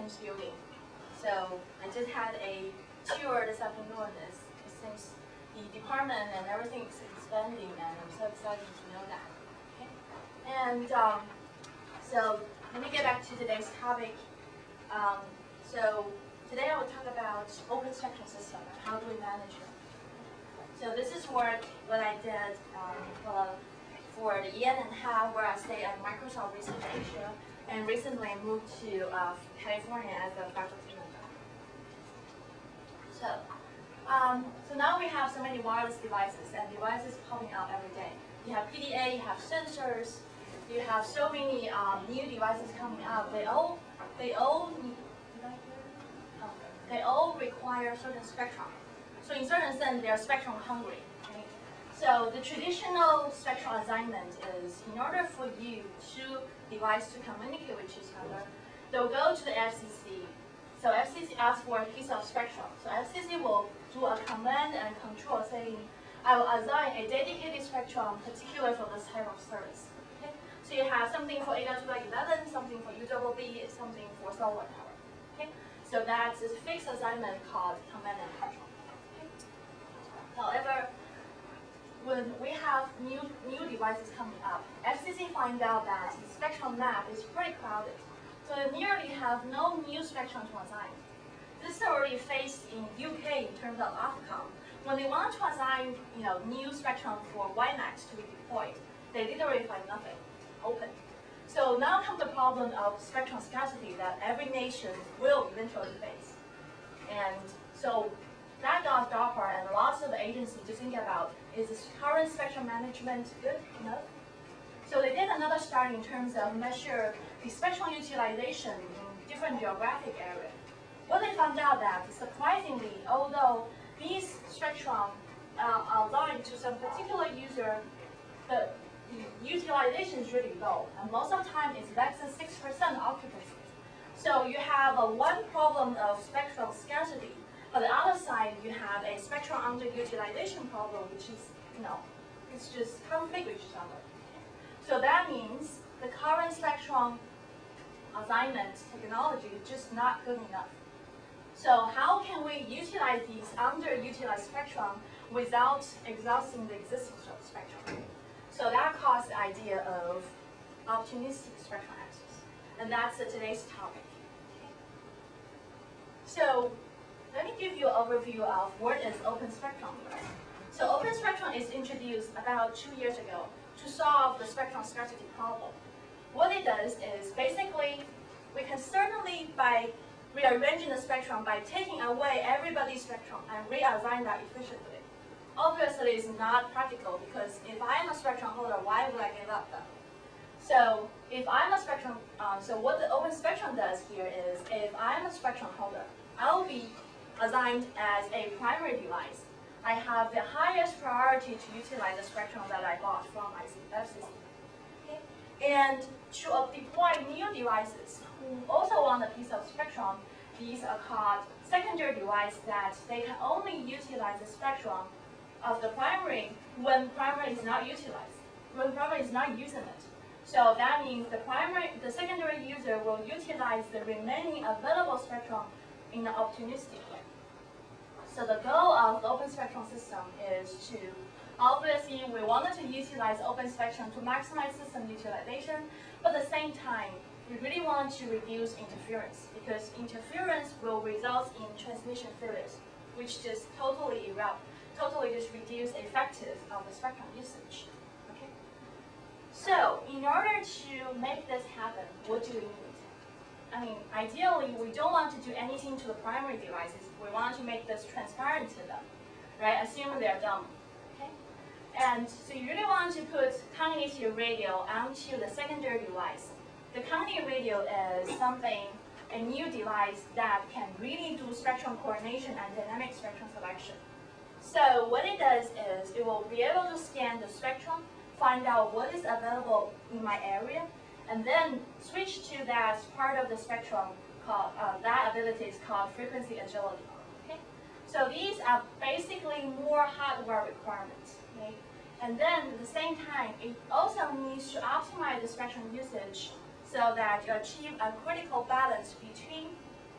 Zheng's building. So I just had a tour this afternoon. It seems the department and everything is expanding, and I'm so excited to know that. Okay? And so let me get back to today's topic. So today I will talk about open spectrum system and how do we manage it. So this is what I did for the year and a half where I stayed at Microsoft Research Asia, and recently moved to California as a faculty member. So now we have so many wireless devices, and devices popping up every day. You have PDA, you have sensors, you have so many new devices coming up. They all require certain spectrum. So in certain sense, they are spectrum hungry. Okay? So the traditional spectrum assignment is, in order for you two devices to communicate with each other, they'll go to the FCC. So FCC asks for a piece of spectrum. So FCC will do a command and control saying, I will assign a dedicated spectrum particular for this type of service. Okay? So you have something for 802.11, something for UWB, something for cellular tower. Okay? So that's a fixed assignment called command and control. Okay? However, when we have new devices coming up, FCC find out that the spectrum map is pretty crowded. So they nearly have no new spectrum to assign. This is already faced in UK in terms of Ofcom. When they want to assign new spectrum for WiMAX to be deployed, they literally find nothing open. So now comes the problem of spectrum scarcity that every nation will eventually face. And so that got DARPA and lots of agencies to think about, is this current spectrum management good enough? So they did another study in terms of measure the spectrum utilization in different geographic areas. What they found out that, surprisingly, although these spectrum are aligned to some particular user, the utilization is really low, and most of the time it's less than 6% occupancy. So you have one problem of spectrum scarcity. On the other side, you have a spectrum underutilization problem, which is, it's just conflict with each other. So that means the current spectrum assignment technology is just not good enough. So how can we utilize these underutilized spectrum without exhausting the existing spectrum? So that caused the idea of opportunistic spectrum access. And that's today's topic. Okay. So let me give you an overview of what is open spectrum. So open spectrum is introduced about 2 years ago to solve the spectrum scarcity problem. What it does is basically we can certainly, by rearranging the spectrum, by taking away everybody's spectrum and reassign that efficiently. Obviously, it's not practical because if I am a spectrum holder, why would I give up them? So if I'm a spectrum, so what the open spectrum does here is, if I'm a spectrum holder, I will be assigned as a primary device. I have the highest priority to utilize the spectrum that I bought from FCC. Okay? And to deploy new devices who also want a piece of spectrum, these are called secondary devices that they can only utilize the spectrum of the primary when primary is not utilized, when primary is not using it. So that means the secondary user will utilize the remaining available spectrum in an opportunistic way. So the goal of the open spectrum system is to, obviously, we wanted to utilize open spectrum to maximize system utilization, but at the same time, we really want to reduce interference, because interference will result in transmission failures, which just totally just reduce the effectiveness of the spectrum usage. Okay? So in order to make this happen, what do we need? I mean, ideally, we don't want to do anything to the primary devices. We want to make this transparent to them, right? Assume they're dumb. Okay? And so you really want to put commutative radio onto the secondary device. The commutative radio is a new device that can really do spectrum coordination and dynamic spectrum selection. So what it does is it will be able to scan the spectrum, find out what is available in my area, and then switch to that part of the spectrum called, that ability is called frequency agility. Okay? So these are basically more hardware requirements. Okay? And then at the same time, it also needs to optimize the spectrum usage so that you achieve a critical balance between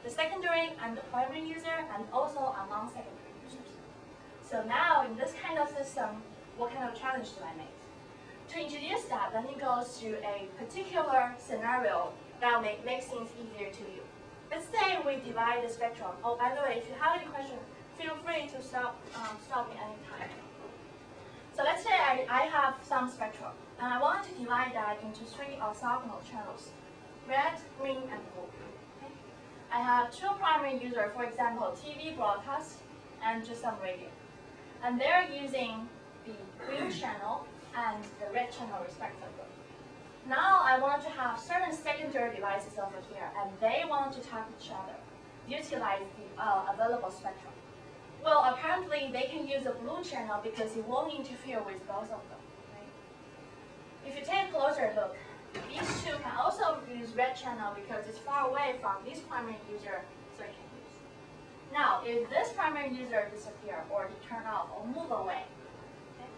the secondary and the primary user, and also among secondary users. So now in this kind of system, what kind of challenge do I make? To introduce that, let me go through a particular scenario that will make things easier to you. Let's say we divide the spectrum. Oh, by the way, if you have any questions, feel free to stop me anytime. So let's say I have some spectrum, and I want to divide that into 3 orthogonal channels: red, green, and blue. Okay? I have 2 primary users, for example, TV broadcast and just some radio. And they're using the green channel and the red channel respectively. Now I want to have certain secondary devices over here, and they want to talk to each other, utilize the available spectrum. Well, apparently they can use the blue channel because it won't interfere with both of them. Right? If you take a closer look, these 2 can also use red channel because it's far away from this primary user, so it can use. Now, if this primary user disappear or he turn off or move away, okay,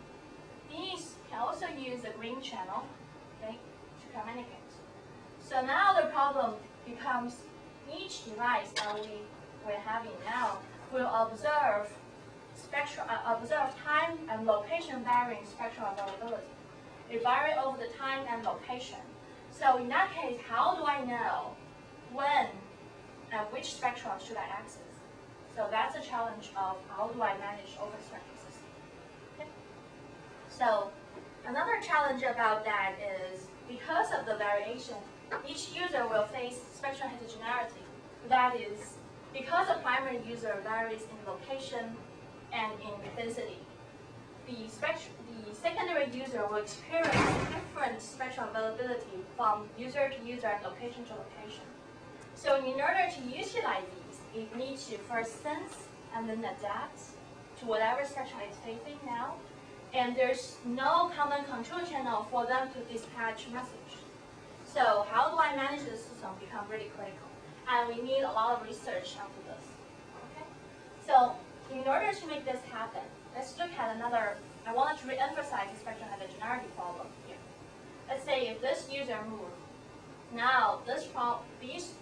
these can also use the green channel, okay, to communicate. So now the problem becomes each device that we're having now will observe time and location varying spectral availability. It varies over the time and location. So in that case, how do I know when and which spectrum should I access? So that's a challenge of how do I manage open spectrum system. Okay? So another challenge about that is because of the variation, each user will face spectral heterogeneity. That is, because the primary user varies in location and in density, the secondary user will experience different spectral availability from user to user and location to location. So in order to utilize these, it needs to first sense and then adapt to whatever spectrum it's facing now. And there's no common control channel for them to dispatch message. So how do I manage this system become really critical. And we need a lot of research onto this. Okay? So in order to make this happen, let's look at another, I wanted to re-emphasize the spectral heterogeneity problem here. Let's say if this user moves, now these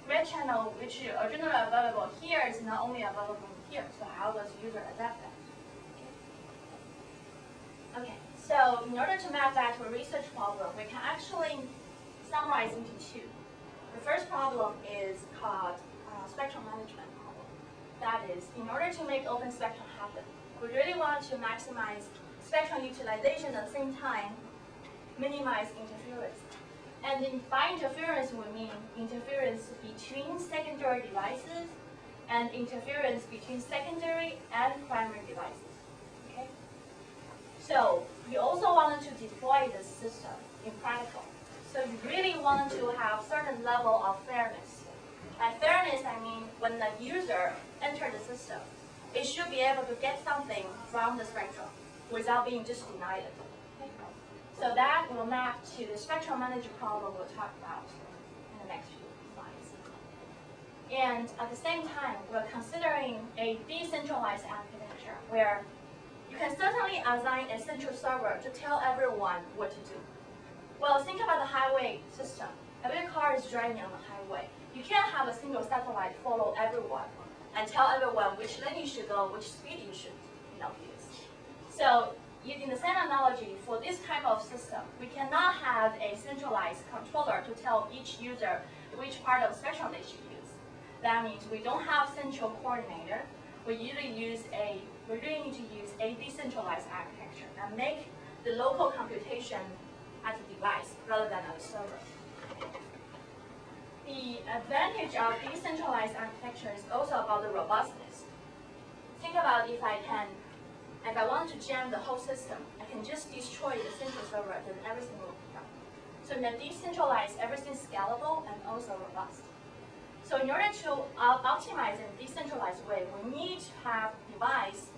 red channel which are originally available here is not only available here. So how does the user adapt that? Okay, so in order to map that to a research problem, we can actually summarize into 2. The first problem is called spectrum management problem. That is, in order to make open spectrum happen, we really want to maximize spectrum utilization at the same time, minimize interference. And by interference, we mean interference between secondary devices and interference between secondary and primary devices. Okay? So you also wanted to deploy this system in practical. So you really want to have certain level of fairness. By fairness, I mean when the user enters the system, it should be able to get something from the spectrum without being just denied it. Okay? So that will map to the spectrum manager problem we'll talk about in the next few slides. And at the same time, we're considering a decentralized architecture where you can certainly assign a central server to tell everyone what to do. Well, think about the highway system. Every car is driving on the highway. You can't have a single satellite follow everyone and tell everyone which lane you should go, which speed you should use. So using the same analogy, for this type of system, we cannot have a centralized controller to tell each user which part of the spectrum they should use. That means we don't have central coordinator. We usually need to use a decentralized architecture and make the local computation at the device rather than at the server. The advantage of decentralized architecture is also about the robustness. Think about if I want to jam the whole system, I can just destroy the central server, then everything will be done. So in a decentralized, everything's scalable and also robust. So in order to optimize in a decentralized way, we need to have devices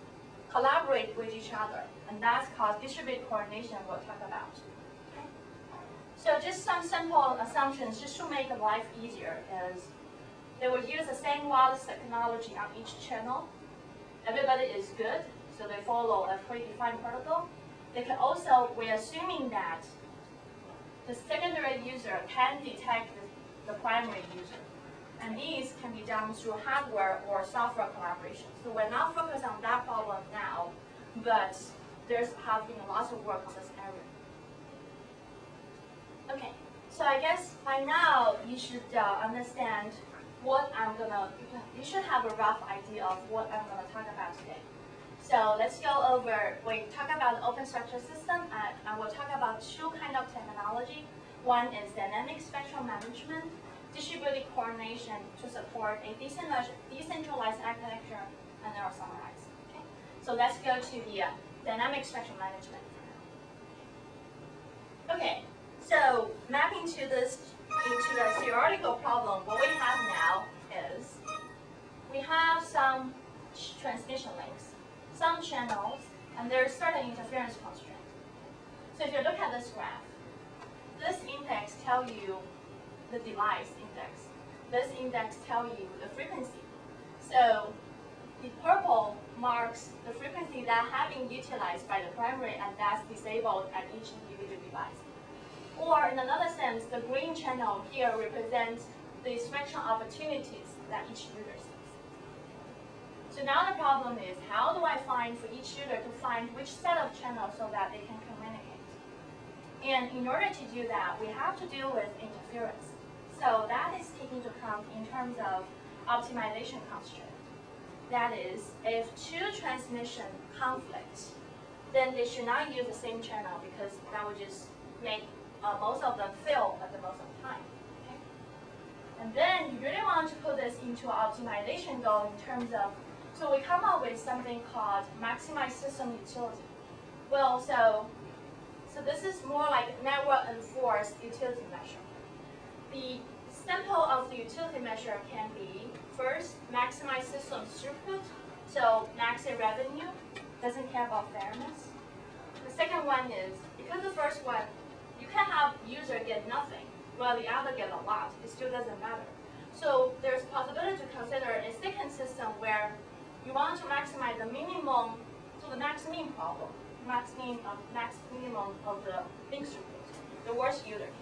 collaborate with each other, and that's called distributed coordination we'll talk about. Okay? So just some simple assumptions just to make life easier is they will use the same wireless technology on each channel. Everybody is good, so they follow a predefined protocol. They can also, we're assuming that the secondary user can detect the primary user. And these can be done through hardware or software collaboration. So we're not focused on that problem now, but there's have been lots of work on this area. Okay, so I guess by now you should understand what you should have a rough idea of what I'm gonna talk about today. So let's go over, we talk about open structure system, and we'll talk about two kinds of technology. One is dynamic spectrum management, distributed coordination to support a decentralized architecture, and then I'll summarize. Okay? So let's go to the dynamic spectrum management. Okay, so mapping to this into a theoretical problem, what we have now is we have some transmission links, some channels, and there's certain interference constraint. So if you look at this graph, this index tells you the device index. This index tells you the frequency. So the purple marks the frequency that have been utilized by the primary and that's disabled at each individual device. Or in another sense, the green channel here represents the spectrum opportunities that each user sees. So now the problem is, how do I find for each user to find which set of channels so that they can communicate? And in order to do that, we have to deal with interference. So that is taken into account in terms of optimization constraint. That is, if two transmission conflict, then they should not use the same channel because that would just make most of them fail at the most of the time. Okay? And then you really want to put this into optimization goal in terms of, so we come up with something called maximize system utility. Well, so this is more like network enforced utility measure. The sample of the utility measure can be, first, maximize system throughput, so max a revenue, doesn't care about fairness. The second one is, because the first one, you can have user get nothing, while the other get a lot, it still doesn't matter. So there's possibility to consider a second system where you want to maximize the minimum, so the max mean problem, max minimum of the link throughput, the worst user case.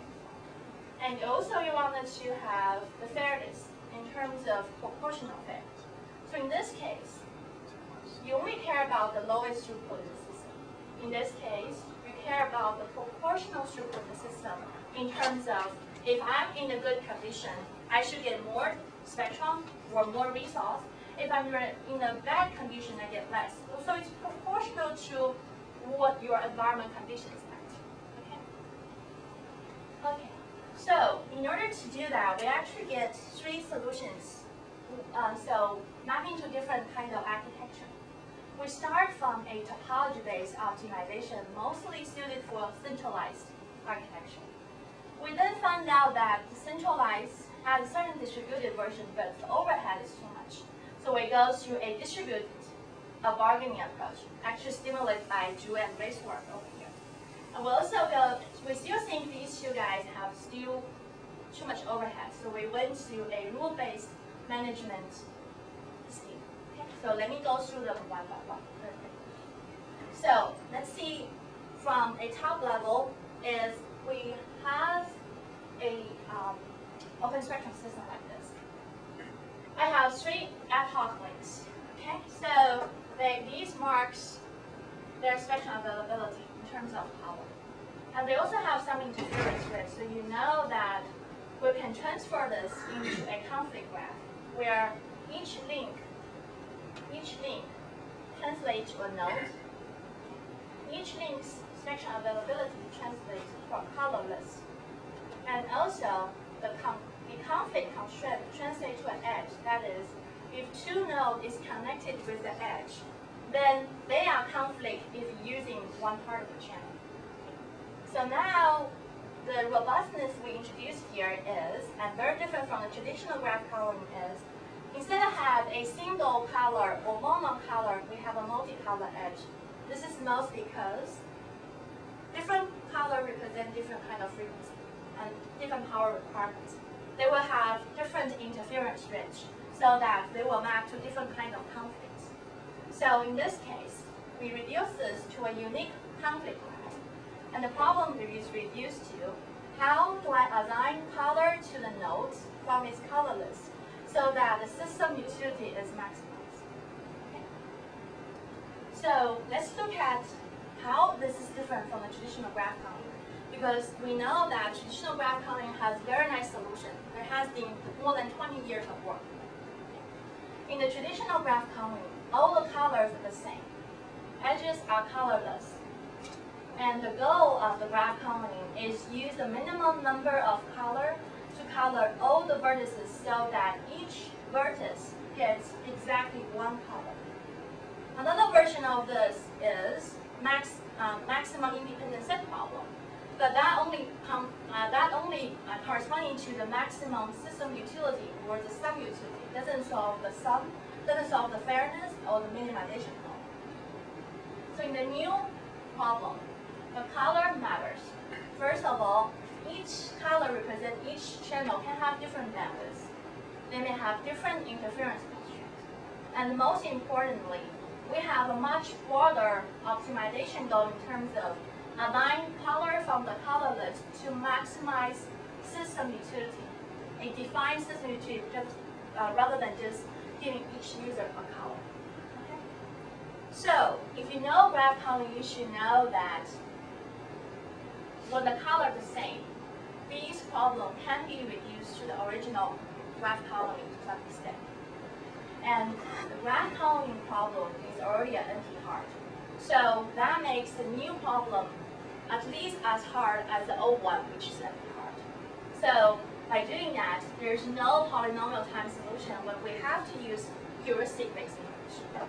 And also you wanted to have the fairness in terms of proportional fairness. So in this case, you only care about the lowest throughput in the system. In this case, you care about the proportional throughput in the system in terms of, if I'm in a good condition, I should get more spectrum or more resource. If I'm in a bad condition, I get less. So it's proportional to what your environment conditions are. Okay. Okay. So in order to do that, we actually get three solutions. So mapping to different kind of architecture. We start from a topology-based optimization, mostly suited for centralized architecture. We then found out that the centralized has a certain distributed version, but the overhead is too much. So we go through a distributed bargaining approach, actually stimulated by Zheng and Ray's work over here. And we still think these two guys have still too much overhead. So we went to a rule-based management scheme. Okay? So let me go through them one by one. So let's see from a top level is we have a open spectrum system like this. I have three ad hoc links. Okay, so these marks their spectrum availability in terms of power. And they also have some interference risk, so you know that we can transfer this into a conflict graph where each link translates to a node. Each link's spectrum availability translates for colorless. And also the conflict constraint translates to an edge. That is, if two nodes is connected with the edge, then they are conflict if using one part of the channel. So now, the robustness we introduced here is, and very different from the traditional graph coloring is, instead of have a single color or monocolor, we have a multicolor edge. This is mostly because different color represent different kind of frequency and different power requirements. They will have different interference range so that they will map to different kind of conflicts. So in this case, we reduce this to a unique conflict graph. And the problem is reduced to how do I assign color to the nodes from its colorless so that the system utility is maximized. Okay. So let's look at how this is different from the traditional graph counting, because we know that traditional graph counting has very nice solution. There has been more than 20 years of work. In the traditional graph counting, all the colors are the same. Edges are colorless. And the goal of the graph counting is use the minimum number of color to color all the vertices so that each vertex gets exactly one color. Another version of this is maximum independent set problem, but that only corresponding to the maximum system utility or the sum utility. Doesn't solve the sum, doesn't solve the fairness or the minimization problem. So in the new problem, the color matters. First of all, each color represents each channel can have different bandwidths. They may have different interference constraints. And most importantly, we have a much broader optimization goal in terms of align color from the color list to maximize system utility. A defined system utility rather than just giving each user a color. Okay? So if you know graph counting, you should know that when the color is the same, these problems can be reduced to the original graph counting to some extent. And the graph counting problem is already an NP-hard. So that makes the new problem at least as hard as the old one, which is NP-hard. So by doing that, there's no polynomial time solution, but we have to use heuristic-based information. Okay.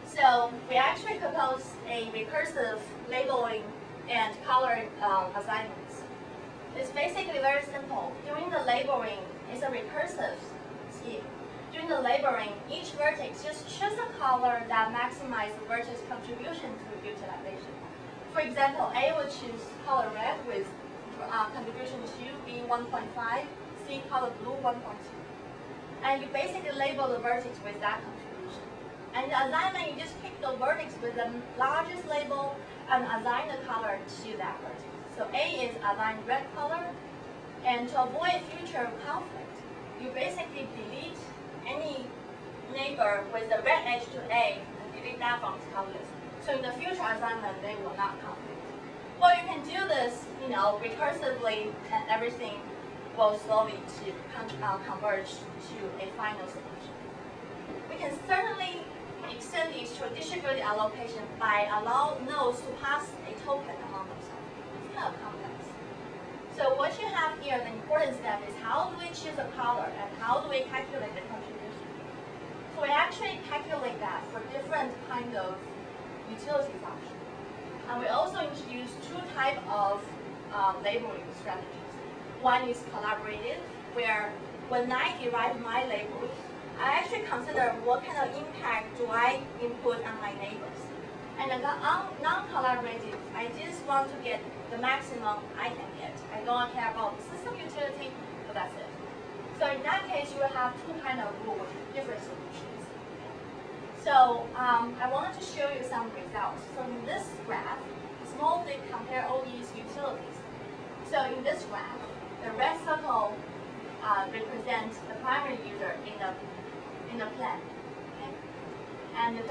So we actually propose a recursive labeling and color assignments. It's basically very simple. During the labeling, it's a recursive scheme. During the labeling, each vertex just choose a color that maximizes the vertex contribution to utilization. For example, A would choose color red with contribution 2 being 1.5, C color blue 1.2. And you basically label the vertex with that contribution. And the assignment, you just pick the vertex with the largest label and assign the color to that vertex. So A is assigned red color, and to avoid future conflict, you basically delete any neighbor with the red edge to A and delete that from its color list. So in the future assignment, they will not conflict. Well, you can do this, recursively, and everything will slowly converge to a final solution. We can certainly extend this to a distributed allocation by allowing nodes to pass a token among themselves. It's kind of complex. So what you have here, the important step is how do we choose a color and how do we calculate the contribution? So we actually calculate that for different kind of utility functions. And we also introduce two types of labeling strategies. One is collaborative, where when I derive my label, I actually consider what kind of impact do I input on my neighbors. And the non-collaborative, I just want to get the maximum I can get. I don't care about the system utility, but that's it. So in that case, you will have two kind of rules, different solutions. So I wanted to show you some results. So in this graph, smallly compare all these utilities. So in this graph, the red circle represents the primary user in the plan, okay? And the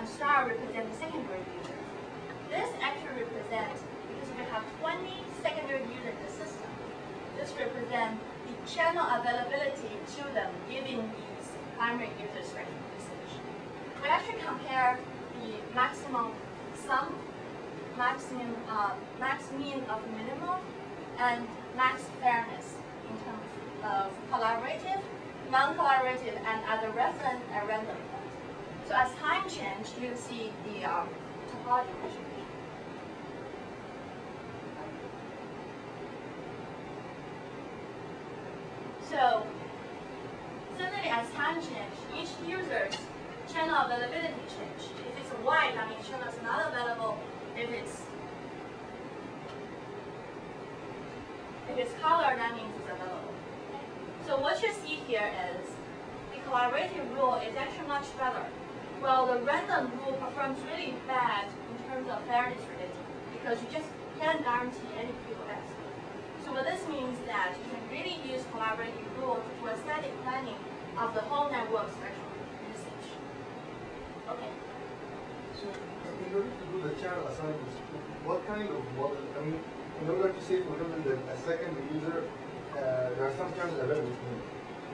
star represents the secondary user. This actually represents, because we have 20 secondary users in the system, this represents the channel availability to them given these primary users right in this solution. We actually compare the maximum sum, max mean of minimum, and max fairness in terms of collaborative, non-collaborative, and as a reference and random point. So as time change, you see the topology distribution. So similarly, as time change, each user's channel availability change. If it's white, that means channel is not available. If it's color, that means it's available. So what you see here is the collaborative rule is actually much better. Well, the random rule performs really bad in terms of fairness related because you just can't guarantee any QoS. So So what this means that you can really use collaborative rules for static planning of the whole network spectrum usage. Okay. So in order to do the channel assignments, what kind of model, I mean, in order to say, for example, that a second user, there are some channels available to me.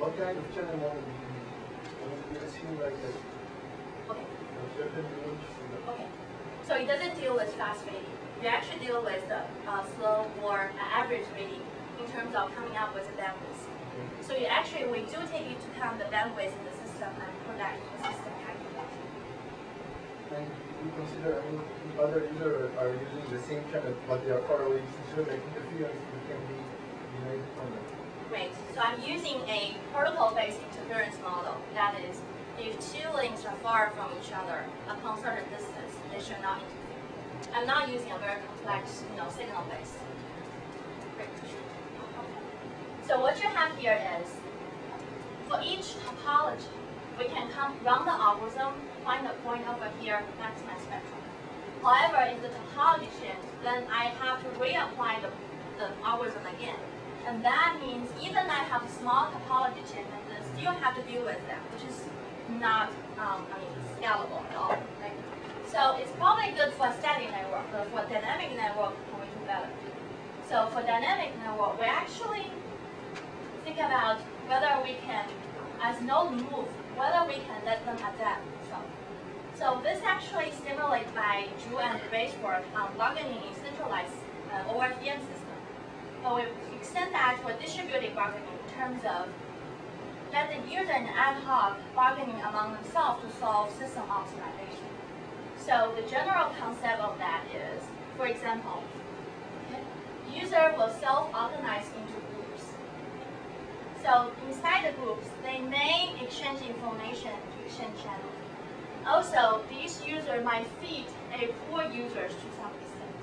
What kind of channel model do you use? I mean, we assume like that. Okay. Okay. So it doesn't deal with fast fading. You actually deal with the slow or average fading in terms of coming up with the bandwidth. Okay. So we do take into account the bandwidth in the system and put that in the system calculation. And we consider, I mean, if other users are using the same channel, but they are far away, consider like interference can be made from them. Great. So I'm using a protocol-based interference model. That is, if two links are far from each other upon certain distance, they should not interfere. I'm not using a very complex, signal-based. Great. So what you have here is, for each topology, we can run the algorithm, find the point over here, maximize spectrum. However, if the topology changes, then I have to reapply the algorithm again. And that means even I have a small topology change, and then still have to deal with that, which is not scalable at all. Right? So it's probably good for a static network, but for dynamic network, we do better. So for dynamic network, we actually think about whether we can, as nodes move, whether we can let them adapt. So this actually stimulated by Zhu and Bay's work on bargaining in centralized OFDM system. But we extend that to distributed bargaining in terms of let the user and ad hoc bargaining among themselves to solve system optimization. So the general concept of that is, for example, user will self-organize into groups. So inside the groups, they may exchange information to exchange channels. Also, these users might feed a pool users to some extent.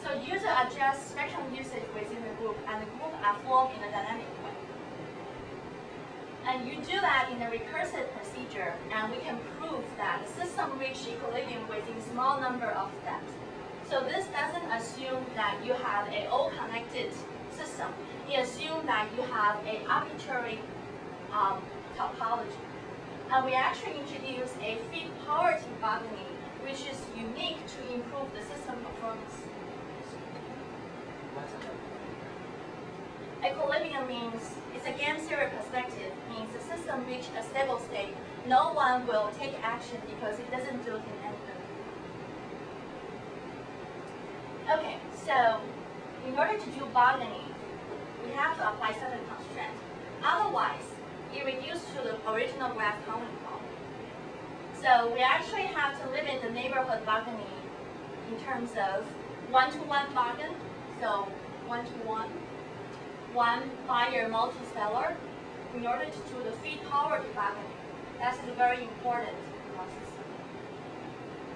So user adjusts spectrum usage within the group, and the group are formed in a dynamic way. And you do that in a recursive procedure, and we can prove that the system reaches equilibrium within a small number of steps. So this doesn't assume that you have an all-connected system. It assumes that you have an arbitrary topology. And we actually introduced a feed poverty bargaining, which is unique to improve the system performance. Equilibrium means, it's a game theory perspective, means the system reaches a stable state. No one will take action because it doesn't build in anything. Okay, so in order to do bargaining, we have to apply certain constraints. Otherwise, it reduces to the original graph counting problem. So we actually have to limit the neighborhood bargaining in terms of one-to-one bargain, so one-to-one, one buyer multi-seller, in order to do the feed poverty bargaining. That is very important in our system.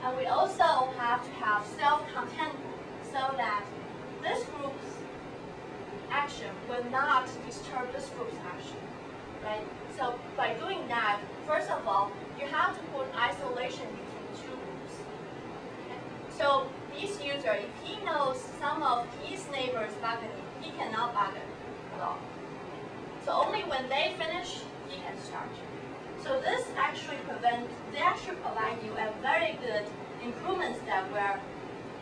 And we also have to have self-contained group so that this group's action will not disturb this group's action. Right? So by doing that, first of all, you have to put isolation between two groups. Okay? So this user, if he knows some of his neighbors bargaining, he cannot bargain at all. So only when they finish, he can start. So this actually provide you a very good improvement step where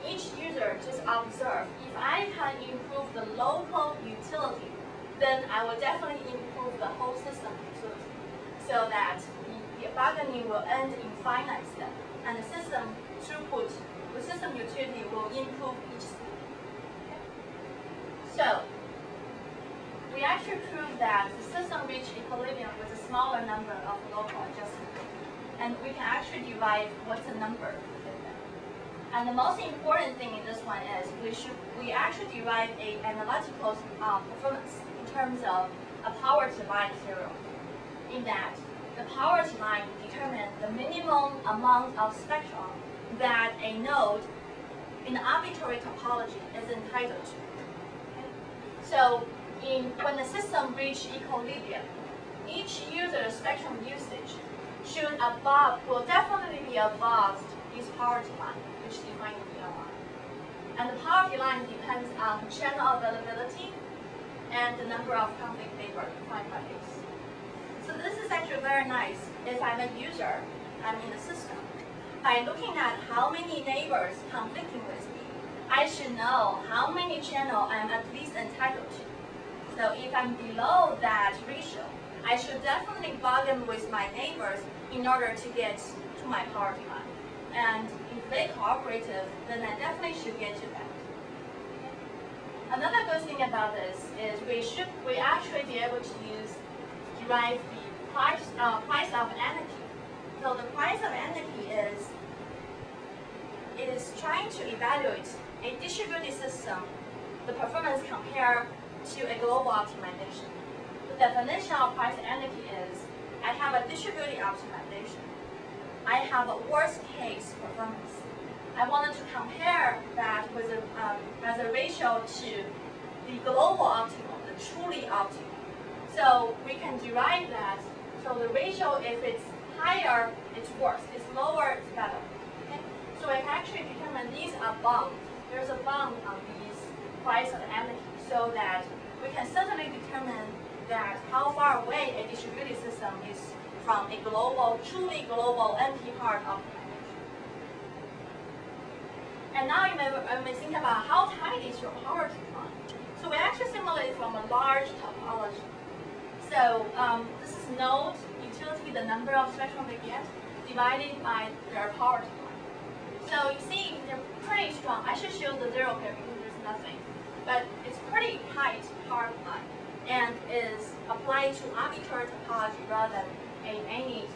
each user just observe. If I can improve the local utility, then I will definitely improve the whole system utility, so that the bargaining will end in finite step, and the system throughput, the system utility will improve each step. Okay? So we actually proved that the system reaches equilibrium with a smaller number of local adjustments, and we can actually derive what's the number within them. And the most important thing in this one is we actually derive an analytical performance in terms of a poverty line theorem, in that the poverty line determines the minimum amount of spectrum that a node in the arbitrary topology is entitled to. Okay? So when the system reaches equilibrium, each user's spectrum usage will definitely be above this poverty line, which defines the line. And the poverty line depends on channel availability and the number of conflict neighbors defined by this. So this is actually very nice. If I'm a user, I'm in the system. By looking at how many neighbors conflicting with me, I should know how many channels I'm at least entitled to. So if I'm below that ratio, I should definitely bargain with my neighbors in order to get to my poverty line. And if they cooperative, then I definitely should get to that. Another good thing about this is we actually be able to derive the price of energy. So the price of energy is trying to evaluate a distributed system, the performance compared to a global optimization. The definition of price of energy is I have a distributed optimization. I have a worst case performance. I wanted to compare that with as a ratio to the global optimal, the truly optimal. So we can derive that. So the ratio, if it's higher, it's worse. It's lower, it's better. Okay? So we can actually determine these are bound. There's a bound on these price of energy, so that we can certainly determine that how far away a distributed system is from a global, truly global NP-hard optimization. And now you may think about how tight is your poverty line. So we actually simulate from a large topology. So this is node utility, the number of spectrum they get, divided by their poverty line. So you see, they're pretty strong. I should show the zero here because there's nothing. But it's pretty tight poverty line and is applied to arbitrary topology rather than any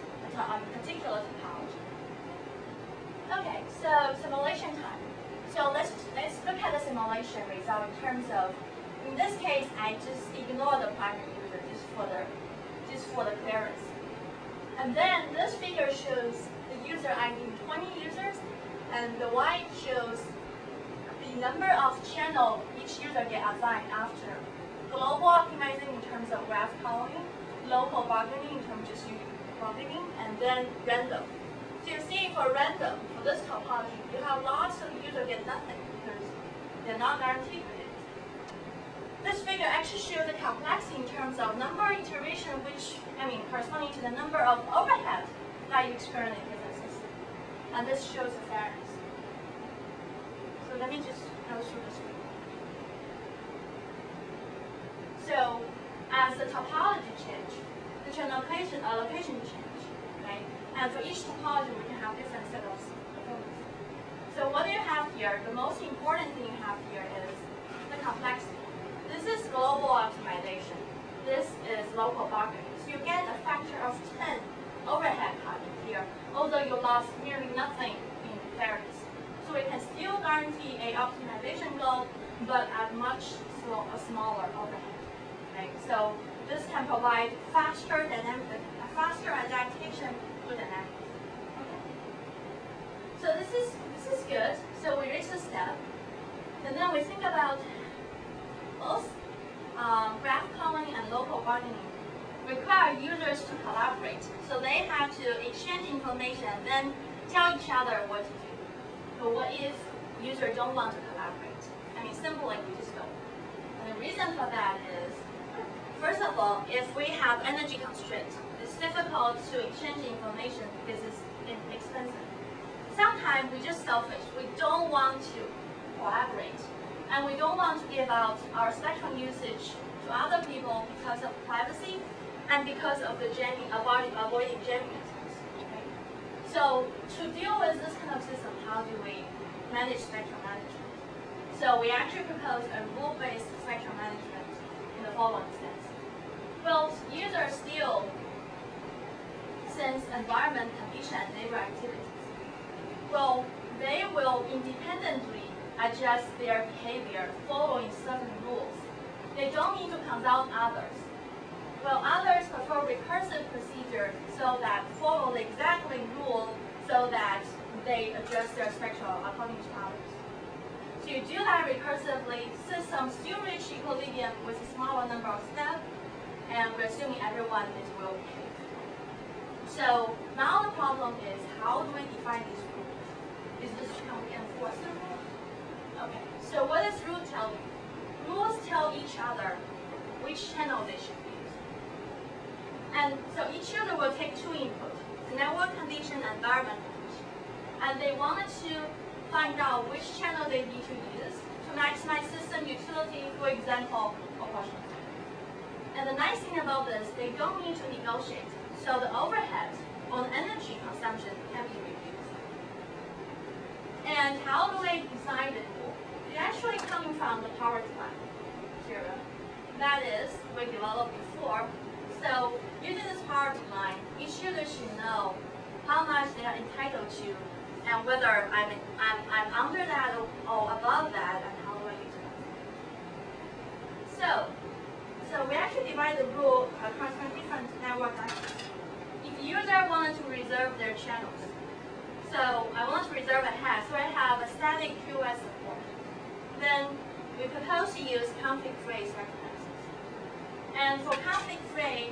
particular topology. Okay, so simulation time. So let's look at the simulation result in terms of, in this case, I just ignore the primary user just for the clearance. And then this figure shows the user ID 20 users, and the Y shows the number of channels each user get assigned after global optimizing in terms of graph coloring, local bargaining in terms of just bargaining, and then random. So you see for random, for this topology, you have lots of users get nothing because they're not guaranteed with it. This figure actually shows the complexity in terms of number of iteration, corresponding to the number of overhead that you experience in the system. And this shows the fairness. So let me just go through this figure. So as the topology change, the channel allocation change, right? And for each topology, we can have different set of performance. So what do you have here? The most important thing you have here is the complexity. This is global optimization. This is local bargaining. So you get a factor of 10 overhead cutting here, although you lost nearly nothing in fairness. So we can still guarantee a optimization goal, but at much smaller overhead. Right? So this can provide faster adaptation to dynamics. Okay. So this is good. So we reach the step, and then we think about both graph coloring and local bargaining require users to collaborate. So they have to exchange information and then tell each other what to do. But what if users don't want to collaborate? Simple like we just go. And the reason for that is, first of all, if we have energy constraints, it's difficult to exchange information because it's expensive. Sometimes we're just selfish. We don't want to collaborate. And we don't want to give out our spectrum usage to other people because of privacy and because of the jamming, avoiding jamming attempts. Okay? So to deal with this kind of system, how do we manage spectrum management? So we actually propose a rule-based spectrum management in the following sense. Well, users still sense environment, condition, and neighbor activities. Well, they will independently adjust their behavior following certain rules. They don't need to consult others. Well, others prefer recursive procedure so that follow the exactly rule so that they adjust their spectrum according to others. So you do that recursively, systems still reach equilibrium with a smaller number of steps, and we're assuming everyone is well behaved. So now the problem is, how do we define these rules? Is this can we enforce the rule? Okay, so what does rule tell you? Rules tell each other which channel they should use. And so each user will take two inputs, network condition and environment condition. And they wanted to find out which channel they need to use to maximize system utility, for example, proportional. And the nice thing about this, they don't need to negotiate. So the overhead on energy consumption can be reduced. And how do they design the rule? It's actually coming from the power design theorem. That is, we developed before. So using this power line, each user should know how much they are entitled to and whether I'm under that or above that, and how do I utilize it. So we actually divide the rule across different network access. If user wanted to reserve their channels, so I want to reserve a hash, so I have a static QoS support. Then we propose to use conflict-free spectrum access. And for conflict-free,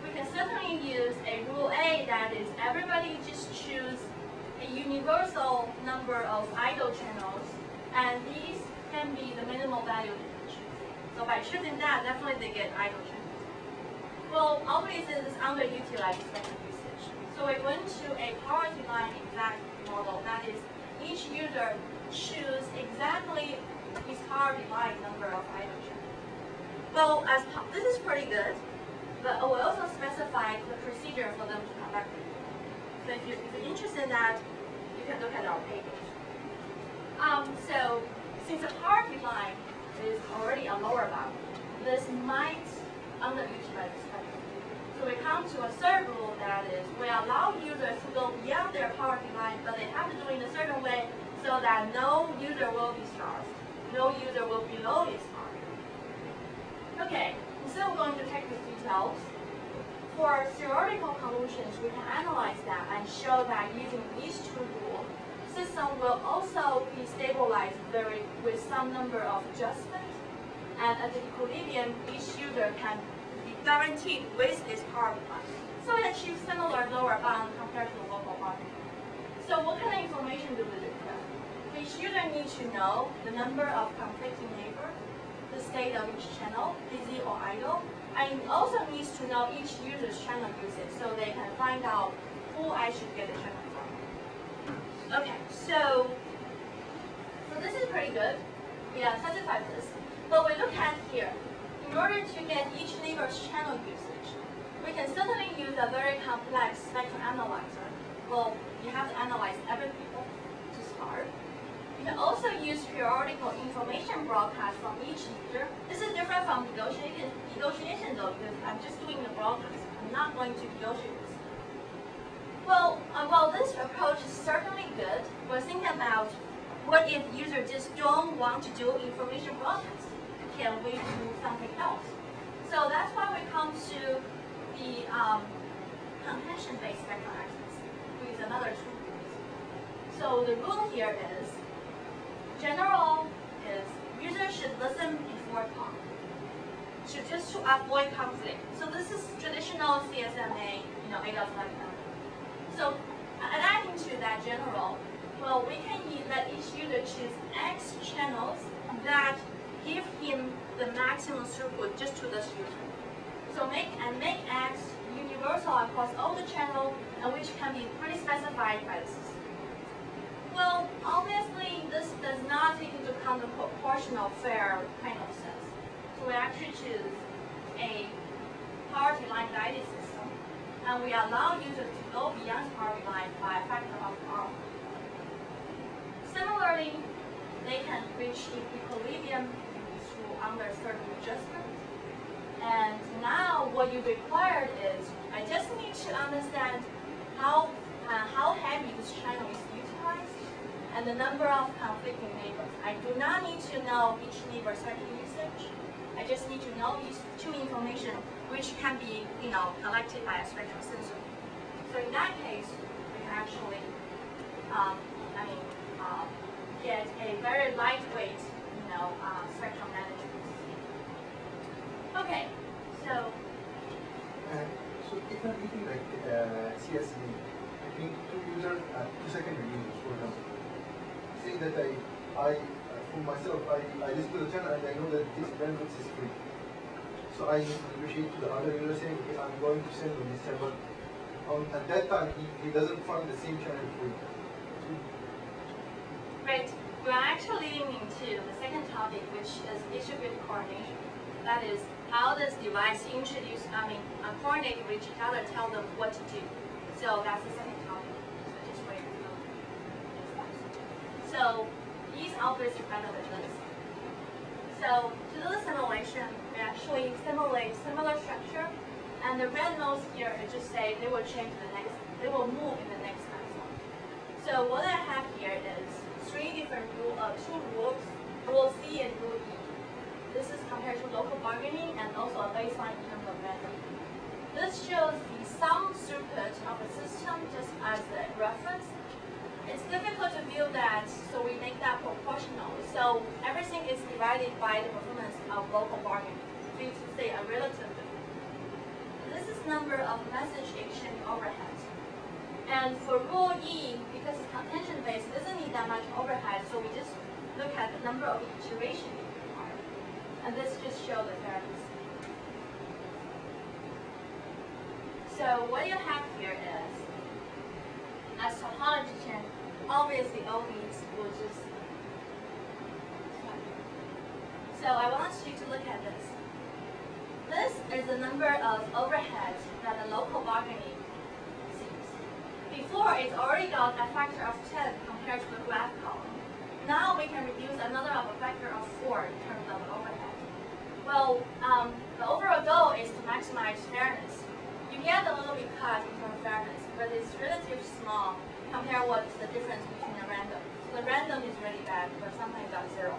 we can certainly use a rule A, that is everybody just choose a universal number of idle channels, and these can be the minimal value they can choose. So by choosing that, definitely they get idle channels. Well, obviously this is underutilized spectrum usage. So we went to a poverty line exact model, that is each user choose exactly his poverty line number of idle channels. Well, this is pretty good, but we also specified the procedure for them to conduct it. So if you're interested in that, you can look at our papers. So since the poverty line is already a lower bound, this might underutilize the spectrum. So we come to a third rule, that is we allow users to go beyond their poverty line, but they have to do it in a certain way so that no user will be starved. No user will be below this mark. Okay, instead of going to technical details, for theoretical conclusions, we can analyze that and show that using these two rules, system will also be stabilized with some number of adjustments, and at the equilibrium, each user can be guaranteed with this power line. So it achieves similar lower bound compared to the local boundary. So what kind of information do we require? Each user needs to know the number of conflicting neighbors, the state of each channel, busy or idle, and it also needs to know each user's channel usage so they can find out who I should get the channel from. Okay, so this is pretty good. Yeah, satisfies this. But we look at here, in order to get each neighbor's channel usage, we can certainly use a very complex spectrum analyzer. Well, you have to analyze every people to start. You can also use periodical information broadcast from each user. This is different from negotiation though, because I'm just doing the broadcast. I'm not going to negotiate this. Well, while this approach is certainly good, we're thinking about what if users just don't want to do information broadcast? Can we do something else? So that's why we come to the contention-based spectrum access with another two rules. So the rule here is, general is users should listen before talk, just to avoid conflict. So this is traditional CSMA, 8.11. So adding to that general, well, we can let each user choose X channels that give him the maximum throughput just to this user. So make X universal across all the channels, and which can be pre-specified by the system. Well, obviously, this does not take into account the proportional fair kind of sense. So we actually choose a poverty line guided system, and we allow users to go beyond poverty line by a factor of R. Similarly, they can reach equilibrium through under certain adjustments. And now what you required is, I just need to understand how heavy this channel is utilized and the number of conflicting neighbors. I do not need to know each neighbor's spectrum usage. I just need to know these two information, which can be, collected by a spectrum sensor. So in that case, we can actually, get a very lightweight, spectrum management. Okay, so. So if I'm thinking like CSV, I think two secondary users, for example. Say that I for myself, I listen to the channel and I know that this bandwidth is free. So I negotiate to the other user saying, okay, I'm going to send on this channel. At that time, he doesn't find the same channel free. Right. We're actually leading into the second topic, which is distributed coordination. That is, how does device coordinate with each other, tell them what to do. So that's the second topic. So just wait a moment. So these algorithms are better than this. So to do the simulation, we actually simulate similar structure, and the red nodes here is just say they will change they will move in the next axon. So what I have here is three different two rules, rule C and rule E. This is compared to local bargaining and also a baseline in terms of random. This shows the sum throughput of the system just as a reference. It's difficult to view that, so we make that proportional. So everything is divided by the performance of local bargaining. So you can say a relative. This is number of message exchange overhead. And for rule E, because it's contention based, it doesn't need that much overhead, so we just look at the number of iterations required. And this just shows the fairness. So what you have here is, as topology chain, obviously all these will just. So I want you to look at this. This is the number of overheads that the local bargaining sees. Before, it's already got a factor of 10 compared to the graph column. Now we can reduce another of a factor of 4 in terms of overhead. Well, the overall goal is to maximize fairness. You get a little bit cut in terms of fairness, but it's relatively small compared what's the difference between the random. So the random is really bad, but sometimes got 0.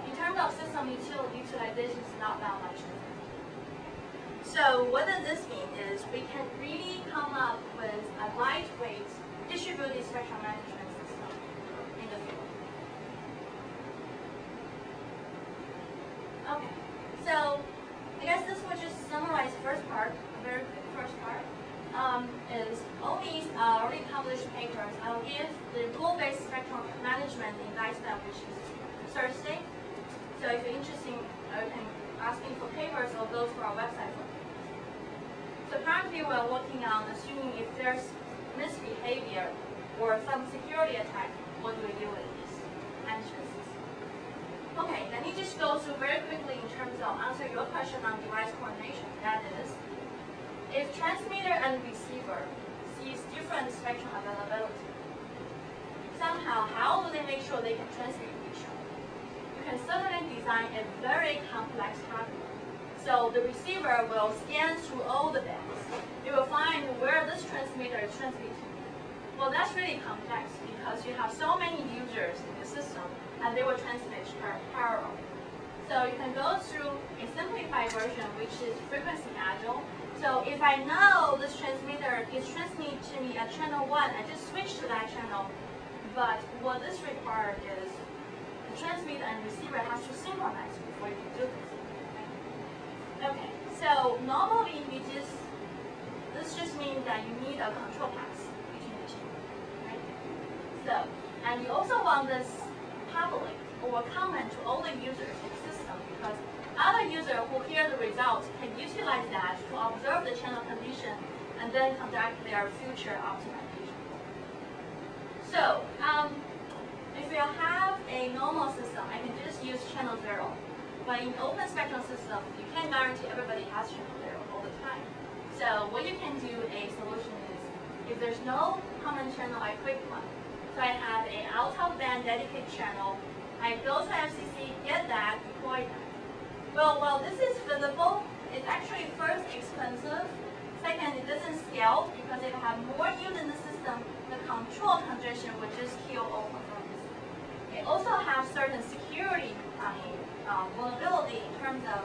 In terms of system utilization, it's not that much different. So what does this mean is we can really come up with a lightweight distributed spectrum management system in the field. Okay, so I guess this will just summarize the first part, a very quick first part. Is all these are already published papers. I will give the rule-based spectrum management in GuideStep, which is Thursday. So if you're interested in asking for papers, or go to our website for papers. So currently we're working on assuming if there's misbehavior or some security attack, what do we do with these entrances? Okay, let me just go through very quickly in terms of answer your question on device coordination. That is, if transmitter and receiver sees different spectrum availability, somehow, how do they make sure they can transmit to each other? You can certainly design a very complex hardware. So the receiver will scan through all the bands. It will find where this transmitter is transmitting. Well, that's really complex because you have so many users in the system, and they will transmit parallel. So you can go through a simplified version, which is frequency agile. So if I know this transmitter is transmitting to me at channel 1, I just switch to that channel. But what this requires is the transmitter and receiver has to synchronize before you can do this. Okay, so normally this just means that you need a control path between the two, right? So, and you also want this public or common to all the users in the system because other users who hear the results can utilize that to observe the channel condition and then conduct their future optimization. So, if you have a normal system, I can just use channel 0. But in open spectrum system, you can't guarantee everybody has channel 0 all the time. So what you can do, a solution is, if there's no common channel, I create one. So I have an out-of-band dedicated channel. I go to FCC, get that, deploy that. Well, while this is feasible, it's actually first expensive. Second, it doesn't scale because if I have more users in the system, the control congestion would just kill all performance. It also has certain security vulnerability in terms of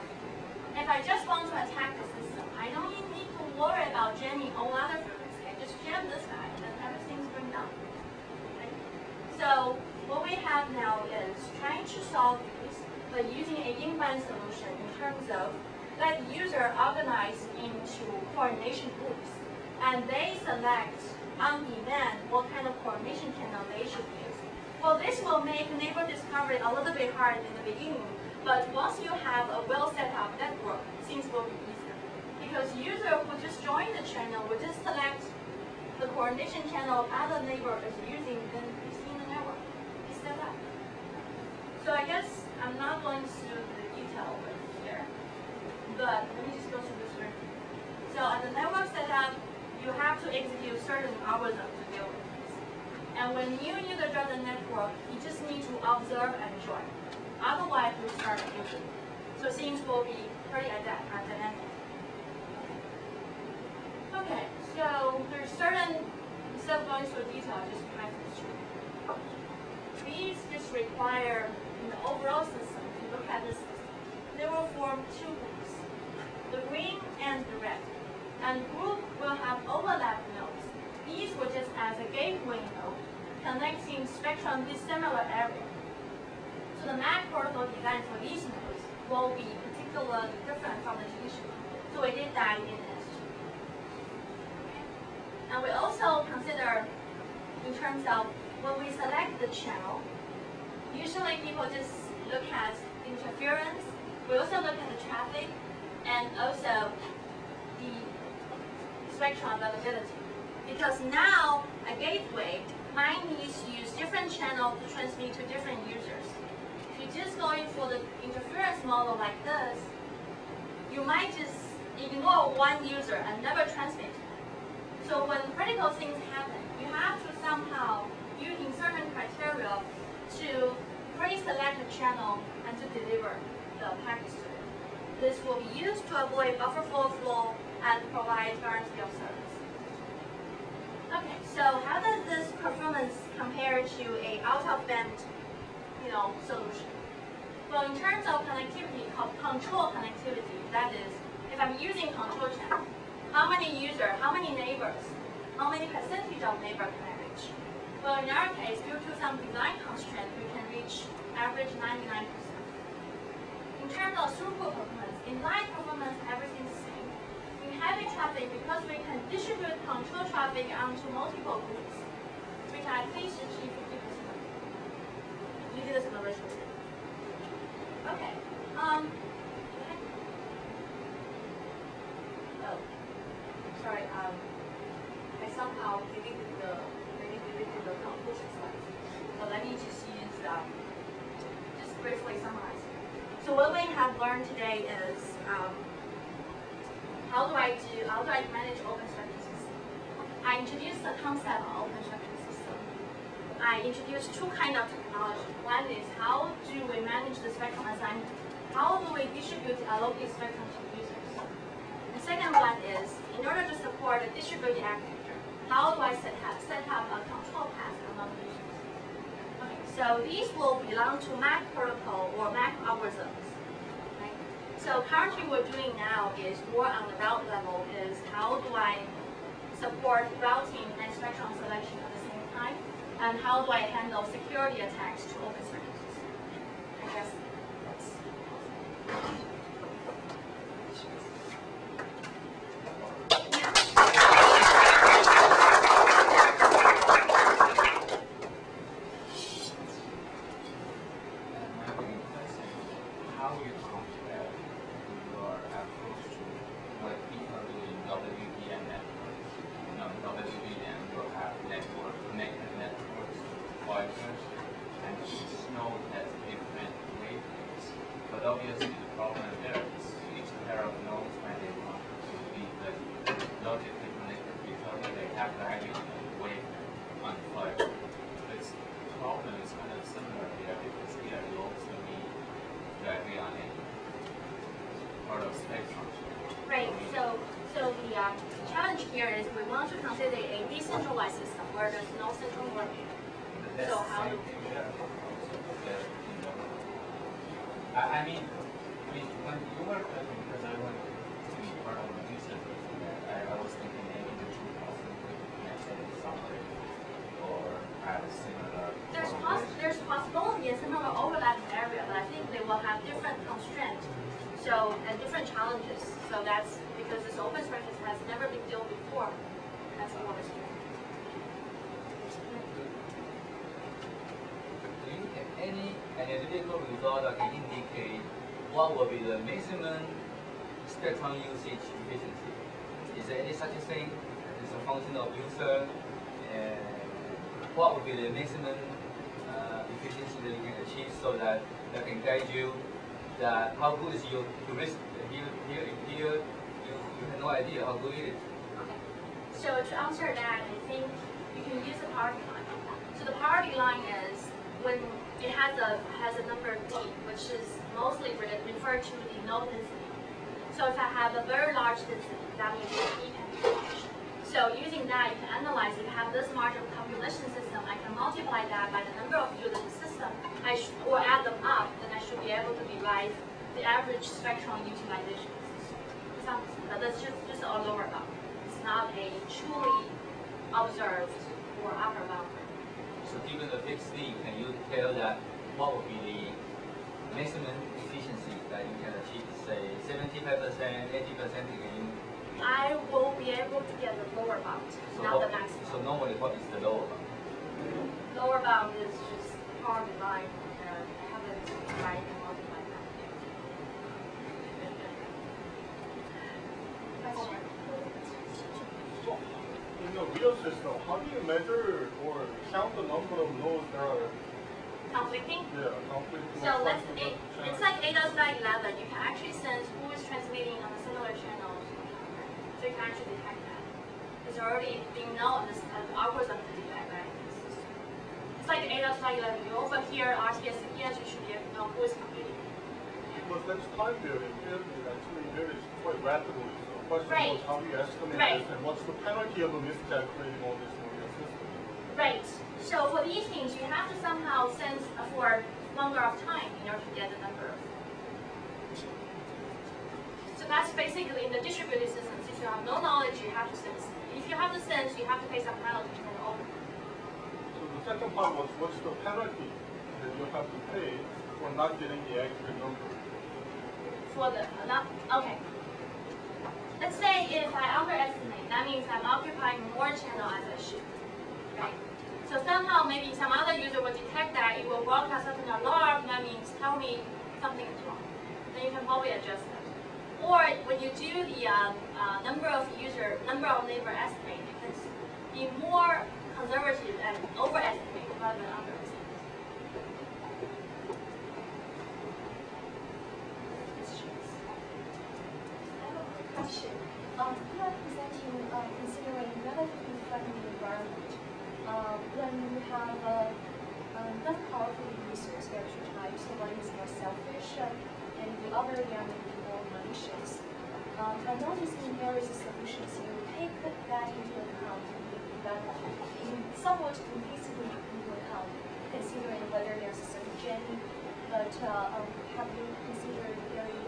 if I just want to attack the system, I don't even need to worry about jamming all other frequencies. I just jam this guy and then everything's going down. Okay? So what we have now is trying to solve these, but using a yin-band solution in terms of let user organize into coordination groups, and they select on demand what kind of coordination channel they should use. Well, this will make neighbor discovery a little bit hard in the beginning, but once you have a well set up network, things will be easier. Because user who just join the channel will just select the coordination channel other neighbor is using, then you see the network is set up. So I guess I'm not going through the detail here, but let me just go through this very quickly. So at the network setup, you have to execute certain algorithms to deal with this. And when new user joins the network, you just need to observe and join. Otherwise, you start using. So things will be pretty dynamic. Okay, so there's certain, instead of going through detail, just try to through. These just require, in the overall system, if you look at this system, they will form two groups, the green and the red. And group will have overlap nodes. These will just as a gateway node, connecting spectrum dissimilar areas. So the MAC protocol design for these nodes will be particularly different from the traditional. So we did that in S2. And we also consider, in terms of when we select the channel, usually people just look at interference. We also look at the traffic and also the spectrum availability. Because now a gateway might need to use different channels to transmit to different users. If you're just going for the interference model like this, you might just ignore one user and never transmit. So when critical things happen, you have to somehow, using certain criteria, to pre-select the channel and to deliver the package to it. This will be used to avoid buffer flow and provide guarantee of service. Okay, so how does this performance compare to a out-of-band, solution? Well, in terms of connectivity, control connectivity, that is, if I'm using control channel, how many users, how many neighbors, how many percentage of neighbor can I reach? Well, in our case, due to some design constraint, we can reach average 99%. In terms of throughput performance, in line performance, everything's the same. In heavy traffic, because we can distribute control traffic onto multiple groups, we can at least achieve 50%. You did this in the ratio. Okay. Oh, sorry. I somehow deleted the conclusion slide. So let me just use just briefly summarize. So what we have learned today is how do I manage open structure system? I introduced the concept of open structure system. I introduced two kinds of technology. One is how do we manage the spectrum assignment? How do we distribute allocated spectrum to users? The second one is, in order to support a distributed architecture, how do I set up a control path among users? Okay, so these will belong to MAC protocol or MAC algorithms. Right? So currently what we're doing now is more on the route level is how do I support routing and spectrum selection at the same time? And how do I handle security attacks to open circuits? I guess that's how you compare your approach to what people do in WDM networks. WDM will have connected networks, pointers, and each node has different wavelengths. But obviously the problem there is each pair of nodes, when they want to be logically connected to each other, they have value wavelength on fiber. This problem is kind of similar here because here you also need directly on a part of spectrum. right. So the challenge here is we want to consider a decentralized system where there's no central working. So how do I mean, when you were talking, because I want to be part of the research, I was thinking maybe the two possibly could be connected in some way or have a similar. there's possibility in similar overlapping area, but I think they will have different constraints. So and different challenges. So that's because this open structure has never been built before. That's what we're doing. an analytical result that can indicate what will be the maximum spectrum usage efficiency. Is there any such a thing? It's a function of user, and what would be the maximum efficiency that you can achieve so that can guide you that how good is your heuristic. Here you have no idea how good it is. Okay. So to answer that, I think you can use the poverty line. So the poverty line is when it has a number d, which is mostly referred to the node density. So if I have a very large density, that means the e can be large. So using that, you can analyze. If I have this large of population system, I can multiply that by the number of users in the system, or add them up, then I should be able to derive the average spectrum utilization. But that's just a lower bound. It's not a truly observed or upper bound. So given the fixed D, can you tell that what would be the maximum efficiency that you can achieve? Say 75%, 80%, can you? I will be able to get the lower bound, not the maximum. So normally what is the lower bound? Lower bound is just poverty line. I haven't tried to multiply that. Question? In the real system, how do you measure or count the number of nodes that are Conflicting? conflicting? So it's like 8.11. You can actually sense who is transmitting on a similar channel. So you can actually detect that. It's already being known as an algorithm to detect that. It's like 8.11. You over here RTS CPS, you should be able to know who is computing. But that's time varying. It actually varies quite rapidly. So the question Right. was, how do you estimate Right. this, and what's the penalty of miscalculating all this in your system? Right. So for these things, you have to somehow sense for longer of time in order to get the number. So that's basically in the distributed systems. If you have no knowledge, you have to sense. If you have to sense, you have to pay some penalty for the owner. So the second part was, what's the penalty that you have to pay for not getting the accurate number? For the not okay. Let's say if I underestimate, that means I'm occupying more channel as I should. Right? So somehow maybe some other user will detect that, it will broadcast something alarm, that means tell me something is wrong. Then you can probably adjust that. Or when you do the number of neighbor estimate, you can be more conservative and overestimate rather than underestimate. Question. You are presenting considering relatively friendly environment. When you have not powerful users, there are two types. The one is more selfish, and the other one may be more malicious. I noticed in various solutions you take that into account, you somewhat implicitly into account, considering whether there's a certain journey, but have you considered very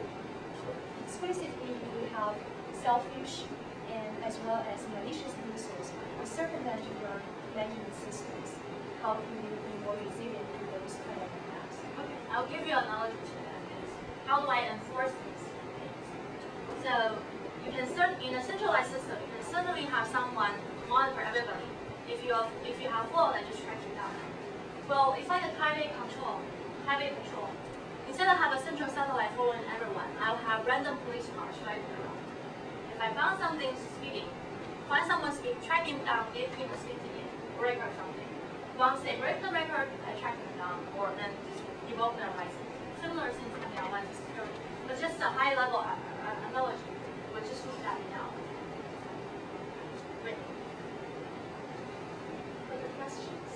explicitly you have selfish and as well as malicious users who circumvent your management systems? How can you be more resilient to those kind of attacks? Okay, I'll give you an analogy to that. Is how do I enforce these things? So you can in a centralized system, you can certainly have someone monitor everybody. If you have fault, then just track you down. Well, it's like a highway control. Instead of have a central satellite following everyone, I'll have random police cars driving around. If I found something speeding, find someone speeding, track him down, give him a speed ticket, record something. Once they break the record, I track them down, or then just revoke their license. Similar things can be online security. But just a high level analogy, we'll just do that now. Other questions?